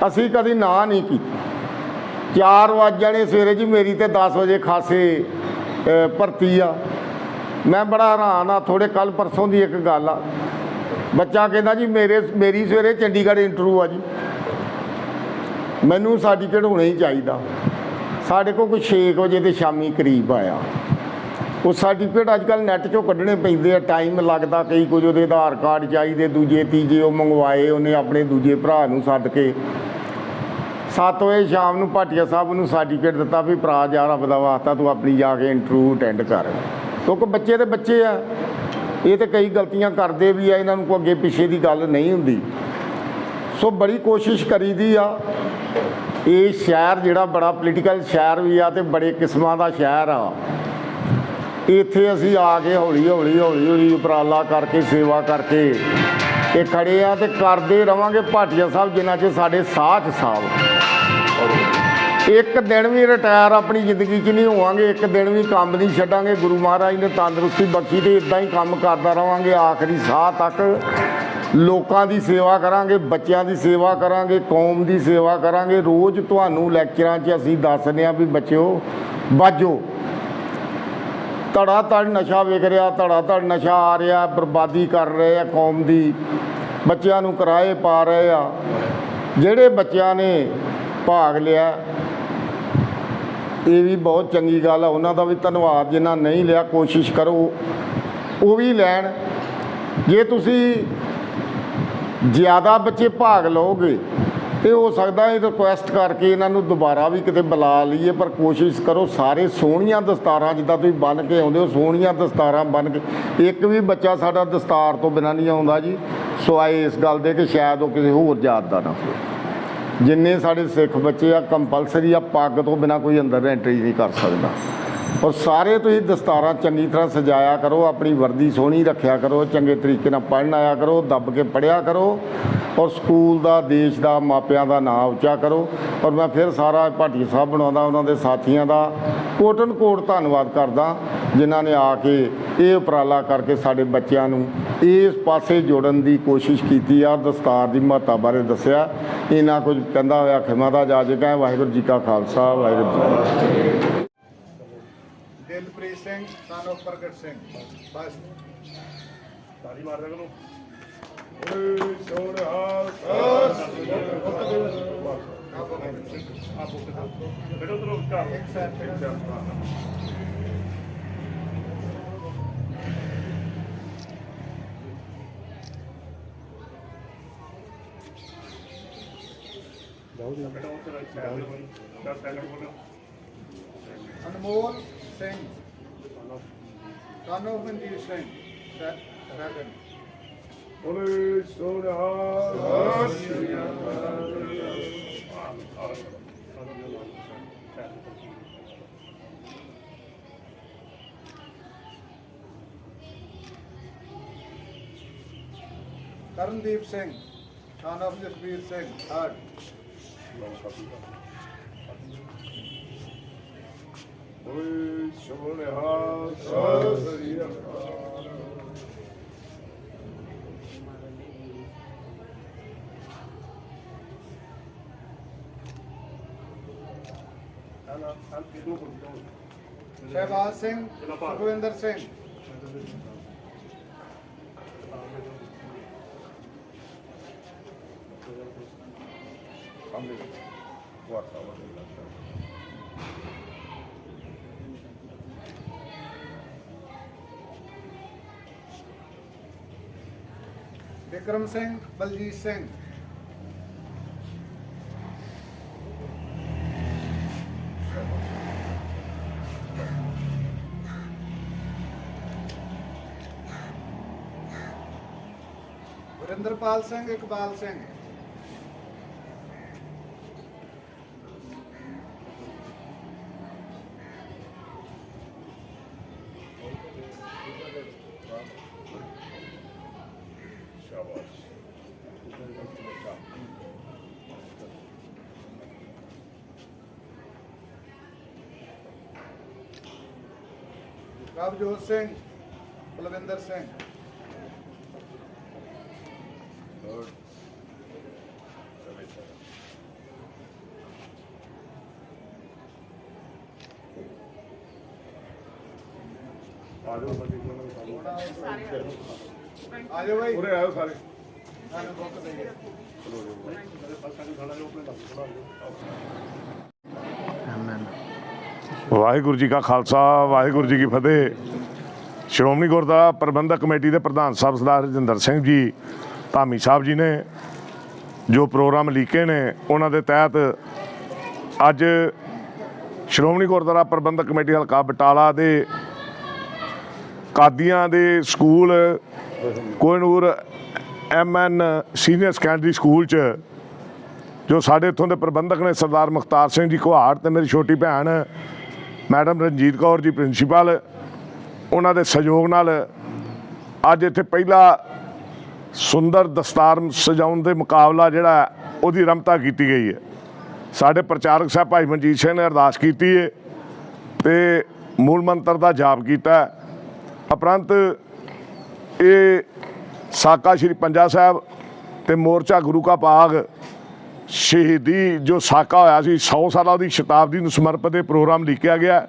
F: ਅਸੀਂ ਕਦੀ ਨਾ ਨਹੀਂ ਕੀਤੀ। 4 ਵਜ ਜਾਣੇ ਸਵੇਰੇ, ਜੀ ਮੇਰੀ ਤੇ 10 ਵਜੇ ਖਾਸੇ ਭਰਤੀ ਆ। ਮੈਂ ਬੜਾ ਹੈਰਾਨ ਆ। ਥੋੜੇ ਕੱਲ ਪਰਸੋਂ ਦੀ ਇੱਕ ਗੱਲ ਆ, ਬੱਚਾ ਕਹਿੰਦਾ ਜੀ ਮੇਰੀ ਸਵੇਰੇ ਚੰਡੀਗੜ੍ਹ ਇੰਟਰਵਿਊ ਆ ਜੀ, ਮੈਨੂੰ ਸਰਟੀਫਿਕੇਟ ਹੋਣਾ ਹੀ ਚਾਹੀਦਾ। ਸਾਡੇ ਕੋਲ ਕੋਈ 6 ਵਜੇ ਦੇ ਸ਼ਾਮੀ ਕਰੀਬ ਆਇਆ। ਉਹ ਸਰਟੀਫਿਕੇਟ ਅੱਜ ਕੱਲ੍ਹ ਨੈੱਟ 'ਚੋਂ ਕੱਢਣੇ ਪੈਂਦੇ ਆ, ਟਾਈਮ ਲੱਗਦਾ। ਕਈ ਕੁਝ ਉਹਦੇ ਆਧਾਰ ਕਾਰਡ ਚਾਹੀਦੇ, ਦੂਜੇ ਤੀਜੇ ਉਹ ਮੰਗਵਾਏ ਉਹਨੇ ਆਪਣੇ ਦੂਜੇ ਭਰਾ ਨੂੰ ਸੱਦ ਕੇ। 7 ਵਜੇ ਸ਼ਾਮ ਨੂੰ ਭਾਟੀਆ ਸਾਹਿਬ ਨੂੰ ਸਰਟੀਫਿਕੇਟ ਦਿੱਤਾ ਵੀ ਭਰਾ ਜਾ, ਰੱਬ ਦਾ ਵਾਸਤਾ ਤੂੰ ਆਪਣੀ ਜਾ ਕੇ ਇੰਟਰਵਿਊ ਅਟੈਂਡ ਕਰ। ਕਿਉਂਕਿ ਬੱਚੇ ਦੇ ਬੱਚੇ ਆ, ਇਹ ਤਾਂ ਕਈ ਗਲਤੀਆਂ ਕਰਦੇ ਵੀ ਆ, ਇਹਨਾਂ ਨੂੰ ਕੋਈ ਅੱਗੇ ਪਿੱਛੇ ਦੀ ਗੱਲ ਨਹੀਂ ਹੁੰਦੀ। ਸੋ ਬੜੀ ਕੋਸ਼ਿਸ਼ ਕਰੀਦੀ ਆ। ਇਹ ਸ਼ਹਿਰ ਜਿਹੜਾ ਬੜਾ ਪੋਲੀਟੀਕਲ ਸ਼ਹਿਰ ਵੀ ਆ ਅਤੇ ਬੜੇ ਕਿਸਮਾਂ ਦਾ ਸ਼ਹਿਰ ਆ। ਇੱਥੇ ਅਸੀਂ ਆ ਕੇ ਹੌਲੀ ਹੌਲੀ ਉਪਰਾਲਾ ਕਰਕੇ, ਸੇਵਾ ਕਰਕੇ ਇਹ ਖੜੇ ਆ ਅਤੇ ਕਰਦੇ ਰਵਾਂਗੇ। ਭਾਟੀਆ ਸਾਹਿਬ ਜਿੰਨਾ ਚਿਰ ਸਾਡੇ ਸਾਹ 'ਚ ਸਾਹ। ਇੱਕ ਦਿਨ ਵੀ ਰਿਟਾਇਰ ਆਪਣੀ ਜ਼ਿੰਦਗੀ 'ਚ ਨਹੀਂ ਹੋਵਾਂਗੇ, ਇੱਕ ਦਿਨ ਵੀ ਕੰਮ ਨਹੀਂ ਛੱਡਾਂਗੇ। ਗੁਰੂ ਮਹਾਰਾਜ ਨੇ ਤੰਦਰੁਸਤੀ ਬਖਸ਼ੀ ਅਤੇ ਇੱਦਾਂ ਹੀ ਕੰਮ ਕਰਦਾ ਰਵਾਂਗੇ ਆਖਰੀ ਸਾਹ ਤੱਕ। ਲੋਕਾਂ ਦੀ ਸੇਵਾ ਕਰਾਂਗੇ, ਬੱਚਿਆਂ ਦੀ ਸੇਵਾ ਕਰਾਂਗੇ, ਕੌਮ ਦੀ ਸੇਵਾ ਕਰਾਂਗੇ। ਰੋਜ਼ ਤੁਹਾਨੂੰ ਲੈਕਚਰਾਂ 'ਚ ਅਸੀਂ ਦੱਸਦੇ ਹਾਂ ਵੀ ਬੱਚਿਓ ਬਾਝੋ, ਧੜਾ ਧੜ ਨਸ਼ਾ ਵਿਕ ਰਿਹਾ, ਧੜਾ ਧੜ ਨਸ਼ਾ ਆ ਰਿਹਾ, ਬਰਬਾਦੀ ਕਰ ਰਹੇ ਆ ਕੌਮ ਦੀ, ਬੱਚਿਆਂ ਨੂੰ ਕਿਰਾਏ ਪਾ ਰਹੇ ਆ। ਜਿਹੜੇ ਬੱਚਿਆਂ ਨੇ ਭਾਗ ਲਿਆ ਇਹ ਵੀ ਬਹੁਤ ਚੰਗੀ ਗੱਲ ਆ, ਉਹਨਾਂ ਦਾ ਵੀ ਧੰਨਵਾਦ। ਜਿਨ੍ਹਾਂ ਨਹੀਂ ਲਿਆ ਕੋਸ਼ਿਸ਼ ਕਰੋ ਉਹ ਵੀ ਲੈਣ। ਜੇ ਤੁਸੀਂ ਜ਼ਿਆਦਾ ਬੱਚੇ ਭਾਗ ਲਓਗੇ ਤੇ ਹੋ ਸਕਦਾ ਇਹ ਰਿਕੁਐਸਟ ਕਰਕੇ ਇਹਨਾਂ ਨੂੰ ਦੁਬਾਰਾ ਵੀ ਕਿਤੇ ਬੁਲਾ ਲਈਏ, ਪਰ ਕੋਸ਼ਿਸ਼ ਕਰੋ ਸਾਰੇ ਸੋਹਣੀਆਂ ਦਸਤਾਰਾਂ ਜਿੱਦਾਂ ਤੁਸੀਂ ਬੰਨ੍ਹ ਕੇ ਆਉਂਦੇ ਹੋ, ਸੋਹਣੀਆਂ ਦਸਤਾਰਾਂ ਬੰਨ੍ਹ ਕੇ। ਇੱਕ ਵੀ ਬੱਚਾ ਸਾਡਾ ਦਸਤਾਰ ਤੋਂ ਬਿਨਾਂ ਨਹੀਂ ਆਉਂਦਾ ਜੀ, ਸਿਵਾਏ ਇਸ ਗੱਲ ਦੇ ਕਿ ਸ਼ਾਇਦ ਉਹ ਕਿਸੇ ਹੋਰ ਜਾਤ ਦਾ ਨਾ ਹੋਵੇ। ਜਿੰਨੇ ਸਾਡੇ ਸਿੱਖ ਬੱਚੇ ਆ ਕੰਪਲਸਰੀ ਆ, ਪੱਗ ਤੋਂ ਬਿਨਾਂ ਕੋਈ ਅੰਦਰ ਐਂਟਰੀ ਨਹੀਂ ਕਰ ਸਕਦਾ। ਔਰ ਸਾਰੇ ਤੁਸੀਂ ਦਸਤਾਰਾਂ ਚੰਗੀ ਤਰ੍ਹਾਂ ਸਜਾਇਆ ਕਰੋ, ਆਪਣੀ ਵਰਦੀ ਸੋਹਣੀ ਰੱਖਿਆ ਕਰੋ, ਚੰਗੇ ਤਰੀਕੇ ਨਾਲ ਪੜ੍ਹਨ ਆਇਆ ਕਰੋ, ਦੱਬ ਕੇ ਪੜ੍ਹਿਆ ਕਰੋ, ਔਰ ਸਕੂਲ ਦਾ, ਦੇਸ਼ ਦਾ, ਮਾਪਿਆਂ ਦਾ ਨਾਂ ਉੱਚਾ ਕਰੋ। ਔਰ ਮੈਂ ਫਿਰ ਸਾਰਾ ਭਾਟੀਆ ਸਾਹਿਬ ਬਣਾਉਂਦਾ, ਉਹਨਾਂ ਦੇ ਸਾਥੀਆਂ ਦਾ ਕੋਟਨ ਕੋਟ ਧੰਨਵਾਦ ਕਰਦਾ, ਜਿਨ੍ਹਾਂ ਨੇ ਆ ਕੇ ਇਹ ਉਪਰਾਲਾ ਕਰਕੇ ਸਾਡੇ ਬੱਚਿਆਂ ਨੂੰ ਇਸ ਪਾਸੇ ਜੋੜਨ ਦੀ ਕੋਸ਼ਿਸ਼ ਕੀਤੀ ਆ, ਦਸਤਾਰ ਦੀ ਮਹੱਤਤਾ ਬਾਰੇ ਦੱਸਿਆ। ਇਹਨਾਂ ਕੁਝ ਕਹਿੰਦਾ ਹੋਇਆ ਖਿਮਾ ਦਾ ਜਾਜਕ ਹੈ। ਵਾਹਿਗੁਰੂ ਜੀ ਕਾ ਖਾਲਸਾ, ਵਾਹਿਗੁਰੂ ਜੀ ਕੀ ਫਤਿਹ।
B: ਦਿਲਪ੍ਰੀਤ ਸਿੰਘ son of ਪ੍ਰਗਟ ਸਿੰਘ। ਬਸ
A: ਤਾਲੀ ਮਾਰ ਦੇ ਕੋਲ
B: ਓਏ ਸੋਹਣਾ
A: ਬੇਟੋ ਤਰੋ ਕਰ
B: ਇੱਕ side Anmol Singh son of Manjit Singh
E: ਬੋਲੇ ਸੋ ਨਿਹਾਲ ਸਤਿ ਸ੍ਰੀ ਅਕਾਲ।
B: Karandeep Singh son of Jasvir Singh third.
E: ਬੋਲੇ ਸੋ ਨਿਹਾਲ ਸਤਿ ਸ੍ਰੀ ਅਕਾਲ।
B: ਸ਼ਹਿਬਾਜ਼ ਸਿੰਘ ਸੁਖਵਿੰਦਰ ਸਿੰਘ। ਵਿਕਰਮ ਸਿੰਘ ਬਲਜੀਤ ਸਿੰਘ। ਵਰਿੰਦਰਪਾਲ ਸਿੰਘ ਇਕਬਾਲ ਸਿੰਘ। ਪ੍ਰਭਜੋਤ ਸਿੰਘ ਬਲਵਿੰਦਰ ਸਿੰਘ। ਆ ਜਾਓ ਭਾਈ,
E: ਉਰੇ ਆਇਓ ਸਾਰੇ।
B: ਸਾਨੂੰ ਬੁੱਕ ਦੇਈਏ।
E: ਵਾਹਿਗੁਰੂ ਜੀ ਕਾ ਖਾਲਸਾ ਵਾਹਿਗੁਰੂ ਜੀ ਕੀ ਫਤਿਹ। ਸ਼੍ਰੋਮਣੀ ਗੁਰਦੁਆਰਾ ਪ੍ਰਬੰਧਕ ਕਮੇਟੀ ਦੇ ਪ੍ਰਧਾਨ ਸਾਹਿਬ ਸਰਦਾਰ ਰਜਿੰਦਰ ਸਿੰਘ ਜੀ ਧਾਮੀ ਸਾਹਿਬ ਜੀ ਨੇ ਜੋ ਪ੍ਰੋਗਰਾਮ ਲੀਕੇ ਨੇ, ਉਹਨਾਂ ਦੇ ਤਹਿਤ ਅੱਜ ਸ਼੍ਰੋਮਣੀ ਗੁਰਦੁਆਰਾ ਪ੍ਰਬੰਧਕ ਕਮੇਟੀ ਹਲਕਾ ਬਟਾਲਾ ਦੇ ਕਾਦੀਆਂ ਦੇ school Kohinoor MN senior secondary school 'ਚ ਜੋ ਸਾਡੇ ਇੱਥੋਂ ਦੇ ਪ੍ਰਬੰਧਕ ਨੇ ਸਰਦਾਰ ਮੁਖਤਾਰ ਸਿੰਘ ਜੀ ਘੁਹਾੜ ਅਤੇ ਮੇਰੀ ਛੋਟੀ ਭੈਣ ਮੈਡਮ ਰਣਜੀਤ ਕੌਰ ਜੀ ਪ੍ਰਿੰਸੀਪਲ, ਉਹਨਾਂ ਦੇ ਸਹਿਯੋਗ ਨਾਲ ਅੱਜ ਇੱਥੇ ਪਹਿਲਾ ਸੁੰਦਰ ਦਸਤਾਰ ਸਜਾਉਣ ਦੇ ਮੁਕਾਬਲਾ ਜਿਹੜਾ ਉਹਦੀ ਰਮਤਾ ਕੀਤੀ ਗਈ ਹੈ। ਸਾਡੇ ਪ੍ਰਚਾਰਕ ਸਾਹਿਬ ਭਾਈ ਮਨਜੀਤ ਸਿੰਘ ਨੇ ਅਰਦਾਸ ਕੀਤੀ ਹੈ ਅਤੇ ਮੂਲ ਮੰਤਰ ਦਾ ਜਾਪ ਕੀਤਾ। ਉਪਰੰਤ ਇਹ ਸਾਕਾ ਸ਼੍ਰੀ ਪੰਜਾ ਸਾਹਿਬ ਅਤੇ ਮੋਰਚਾ ਗੁਰੂ ਕਾ ਬਾਗ ਸ਼ਹੀਦੀ ਜੋ ਸਾਕਾ ਹੋਇਆ ਸੀ 100 ਸਾਲਾਂ ਦੀ ਸ਼ਤਾਬਦੀ ਨੂੰ ਸਮਰਪਿਤ ਇਹ ਪ੍ਰੋਗਰਾਮ ਲਿਖਿਆ ਗਿਆ।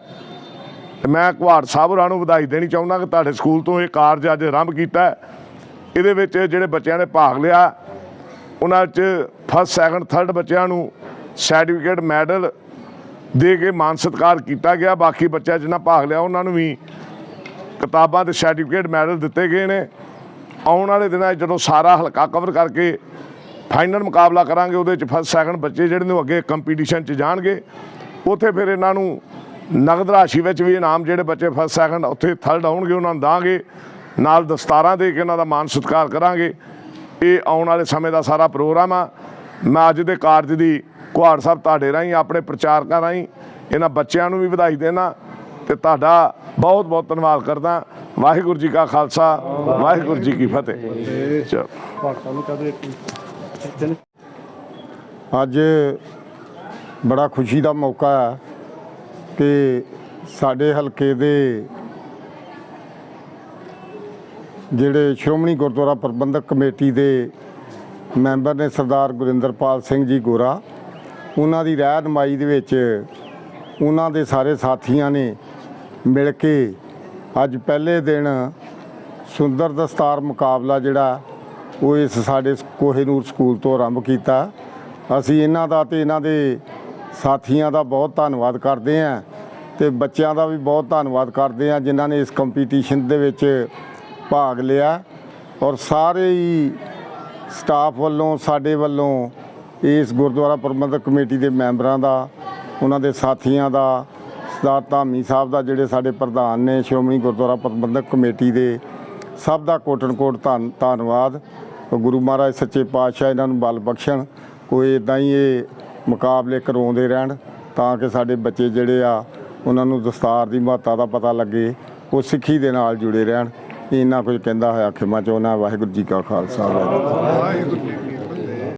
E: ਮੈਂ ਘੁਹਾੜ ਸਾਹਿਬ ਹੋਰਾਂ ਨੂੰ ਵਧਾਈ ਦੇਣੀ ਚਾਹੁੰਦਾ ਕਿ ਤੁਹਾਡੇ ਸਕੂਲ ਤੋਂ ਇਹ ਕਾਰਜ ਅੱਜ ਆਰੰਭ ਕੀਤਾ। ਇਹਦੇ ਵਿੱਚ ਜਿਹੜੇ ਬੱਚਿਆਂ ਨੇ ਭਾਗ ਲਿਆ ਉਹਨਾਂ 'ਚ ਫਸਟ ਸੈਕਿੰਡ ਥਰਡ ਬੱਚਿਆਂ ਨੂੰ ਸਰਟੀਫਿਕੇਟ ਮੈਡਲ ਦੇ ਕੇ ਮਾਨ ਸਤਿਕਾਰ ਕੀਤਾ ਗਿਆ। ਬਾਕੀ ਬੱਚਿਆਂ ਜਿਨ੍ਹਾਂ ਭਾਗ ਲਿਆ ਉਹਨਾਂ ਨੂੰ ਵੀ ਕਿਤਾਬਾਂ ਅਤੇ ਸਰਟੀਫਿਕੇਟ ਮੈਡਲ ਦਿੱਤੇ ਗਏ ਨੇ। ਆਉਣ ਵਾਲੇ ਦਿਨਾਂ 'ਚ ਜਦੋਂ ਸਾਰਾ ਹਲਕਾ ਕਵਰ ਕਰਕੇ ਫਾਈਨਲ ਮੁਕਾਬਲਾ ਕਰਾਂਗੇ ਉਹਦੇ 'ਚ ਫਸਟ ਸੈਕਿੰਡ ਬੱਚੇ ਜਿਹੜੇ ਨੇ ਅੱਗੇ ਕੰਪੀਟੀਸ਼ਨ 'ਚ ਜਾਣਗੇ। ਉੱਥੇ ਫਿਰ ਇਹਨਾਂ ਨੂੰ ਨਗਦ ਰਾਸ਼ੀ ਵਿੱਚ ਵੀ ਇਨਾਮ, ਜਿਹੜੇ ਬੱਚੇ ਫਸਟ ਸੈਕਿੰਡ ਉੱਥੇ ਥਰਡ ਆਉਣਗੇ ਉਹਨਾਂ ਨੂੰ ਦਾਂਗੇ, ਨਾਲ ਦਸਤਾਰਾਂ ਦੇ ਕੇ ਇਹਨਾਂ ਦਾ ਮਾਨ ਸਤਿਕਾਰ ਕਰਾਂਗੇ। ਇਹ ਆਉਣ ਵਾਲੇ ਸਮੇਂ ਦਾ ਸਾਰਾ ਪ੍ਰੋਗਰਾਮ ਆ। ਮੈਂ ਅੱਜ ਦੇ ਕਾਰਜ ਦੀ ਘੁਹਾੜ ਸਾਹਿਬ ਤੁਹਾਡੇ ਰਾਹੀਂ ਆਪਣੇ ਪ੍ਰਚਾਰਕਾਂ ਰਾਹੀਂ ਇਹਨਾਂ ਬੱਚਿਆਂ ਨੂੰ ਵੀ ਵਧਾਈ ਦੇਣਾ ਅਤੇ ਤੁਹਾਡਾ ਬਹੁਤ ਬਹੁਤ ਧੰਨਵਾਦ ਕਰਦਾ। ਵਾਹਿਗੁਰੂ ਜੀ ਕਾ ਖਾਲਸਾ ਵਾਹਿਗੁਰੂ ਜੀ ਕੀ ਫਤਿਹ।
F: ਅੱਜ ਬੜਾ ਖੁਸ਼ੀ ਦਾ ਮੌਕਾ ਹੈ ਕਿ ਸਾਡੇ ਹਲਕੇ ਦੇ ਜਿਹੜੇ ਸ਼੍ਰੋਮਣੀ ਗੁਰਦੁਆਰਾ ਪ੍ਰਬੰਧਕ ਕਮੇਟੀ ਦੇ ਮੈਂਬਰ ਨੇ ਸਰਦਾਰ ਗੁਰਿੰਦਰਪਾਲ ਸਿੰਘ ਜੀ ਗੋਰਾ, ਉਹਨਾਂ ਦੀ ਰਹਿਨੁਮਾਈ ਦੇ ਵਿੱਚ ਉਹਨਾਂ ਦੇ ਸਾਰੇ ਸਾਥੀਆਂ ਨੇ ਮਿਲ ਕੇ ਅੱਜ ਪਹਿਲੇ ਦਿਨ ਸੁੰਦਰ ਦਸਤਾਰ ਮੁਕਾਬਲਾ ਜਿਹੜਾ ਉਹ ਇਸ ਸਾਡੇ ਕੋਹਨੂਰ ਸਕੂਲ ਤੋਂ ਆਰੰਭ ਕੀਤਾ। ਅਸੀਂ ਇਹਨਾਂ ਦਾ ਅਤੇ ਇਹਨਾਂ ਦੇ ਸਾਥੀਆਂ ਦਾ ਬਹੁਤ ਧੰਨਵਾਦ ਕਰਦੇ ਹਾਂ ਅਤੇ ਬੱਚਿਆਂ ਦਾ ਵੀ ਬਹੁਤ ਧੰਨਵਾਦ ਕਰਦੇ ਹਾਂ ਜਿਨ੍ਹਾਂ ਨੇ ਇਸ ਕੰਪੀਟੀਸ਼ਨ ਦੇ ਵਿੱਚ ਭਾਗ ਲਿਆ। ਔਰ ਸਾਰੇ ਹੀ ਸਟਾਫ ਵੱਲੋਂ, ਸਾਡੇ ਵੱਲੋਂ, ਇਸ ਗੁਰਦੁਆਰਾ ਪ੍ਰਬੰਧਕ ਕਮੇਟੀ ਦੇ ਮੈਂਬਰਾਂ ਦਾ, ਉਹਨਾਂ ਦੇ ਸਾਥੀਆਂ ਦਾ, ਸਰਦਾਰ ਧਾਮੀ ਸਾਹਿਬ ਦਾ ਜਿਹੜੇ ਸਾਡੇ ਪ੍ਰਧਾਨ ਨੇ ਸ਼੍ਰੋਮਣੀ ਗੁਰਦੁਆਰਾ ਪ੍ਰਬੰਧਕ ਕਮੇਟੀ ਦੇ, ਸਭ ਦਾ ਕੋਟਨ-ਕੋਟ ਧੰਨਵਾਦ। ਗੁਰੂ ਮਹਾਰਾਜ ਸੱਚੇ ਪਾਤਸ਼ਾਹ ਇਹਨਾਂ ਨੂੰ ਬਲ ਬਖਸ਼ਣ, ਕੋਈ ਇਦਾਂ ਹੀ ਇਹ ਮੁਕਾਬਲੇ ਕਰਵਾਉਂਦੇ ਰਹਿਣ ਤਾਂ ਕਿ ਸਾਡੇ ਬੱਚੇ ਜਿਹੜੇ ਆ ਉਹਨਾਂ ਨੂੰ ਦਸਤਾਰ ਦੀ ਮਹੱਤਤਾ ਦਾ ਪਤਾ ਲੱਗੇ, ਉਹ ਸਿੱਖੀ ਦੇ ਨਾਲ ਜੁੜੇ ਰਹਿਣ। ਇੰਨਾ ਕੁਝ ਕਹਿੰਦਾ ਹੋਇਆ ਖਿਮਾ ਚਾਹੁੰਦਾ। ਵਾਹਿਗੁਰੂ ਜੀ ਕਾ ਖਾਲਸਾ।
B: ਵਾਹਿਗੁਰੂ ਜੀ ਕੀ